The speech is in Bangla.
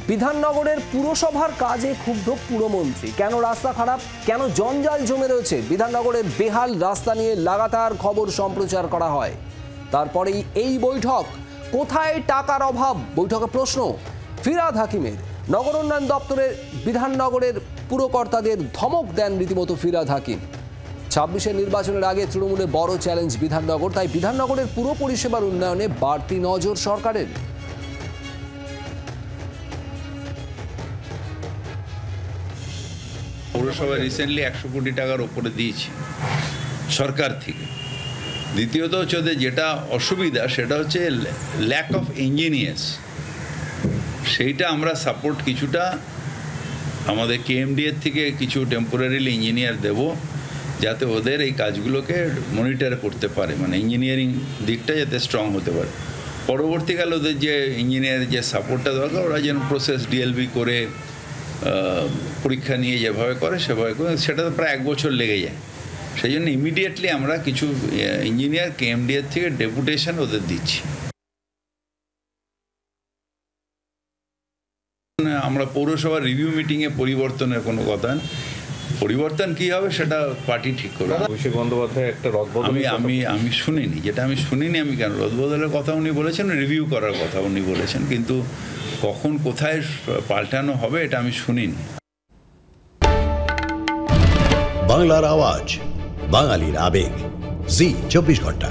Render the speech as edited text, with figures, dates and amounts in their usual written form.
বিধাননগরের পুরসভার কাজে ক্ষুব্ধ পুরমন্ত্রী। কেন রাস্তা খারাপ, কেন জঞ্জাল জমে রয়েছে? বিধাননগরের বেহাল রাস্তা নিয়ে লাগাতার খবর সম্প্রচার করা হয়। তারপরেই এই বৈঠক। কোথায় টাকার অভাব? বৈঠকে প্রশ্ন ফিরহাদ হাকিমের। নগর উন্নয়ন দপ্তরের বিধাননগরের পুরকর্তাদের ধমক দেন রীতিমতো ফিরহাদ হাকিম। 26-এর নির্বাচনের আগে তৃণমূলে বড় চ্যালেঞ্জ বিধাননগর, তাই বিধাননগরের পুর পরিষেবার উন্নয়নে বাড়তি নজর সরকারের। পৌরসভা রিসেন্টলি 100 কোটি টাকার ওপরে দিয়েছি সরকার থেকে। দ্বিতীয়ত হচ্ছে ওদের যেটা অসুবিধা সেটা হচ্ছে ল্যাক অফ ইঞ্জিনিয়ার্স। সেইটা আমরা সাপোর্ট কিছুটা আমাদের কেএমডিএর থেকে কিছু টেম্পোরারিলি ইঞ্জিনিয়ার দেব, যাতে ওদের এই কাজগুলোকে মনিটর করতে পারে, মানে ইঞ্জিনিয়ারিং দিকটা যাতে স্ট্রং হতে পারে। পরবর্তীকালে ওদের যে ইঞ্জিনিয়ার যে সাপোর্টটা দরকার, ওরা যেন প্রসেস ডিএলবি করে পরীক্ষা নিয়ে যেভাবে করে সেভাবে করে, সেটা তো প্রায় 1 বছর লেগে যায়। সেই জন্য ইমিডিয়েটলি আমরা কিছু ইঞ্জিনিয়ার কেএমডিএর থেকে ডেপুটেশন ওদের দিচ্ছি। আমরা পৌরসভার রিভিউ মিটিংয়ে পরিবর্তনের কোনো কথা, পরিবর্তন কী হবে সেটা পার্টি ঠিক করবে। অভিষেক বন্দ্যোপাধ্যায় একটা রদবদল আমি শুনিনি, যেটা আমি শুনিনি, আমি কেন রদবদলের কথা উনি বলেছেন, রিভিউ করার কথা উনি বলেছেন, কিন্তু কখন কোথায় পাল্টানো হবে এটা আমি শুনিনি। বাংলার আওয়াজ, বাঙালির আবেগ, জি 24 ঘন্টা।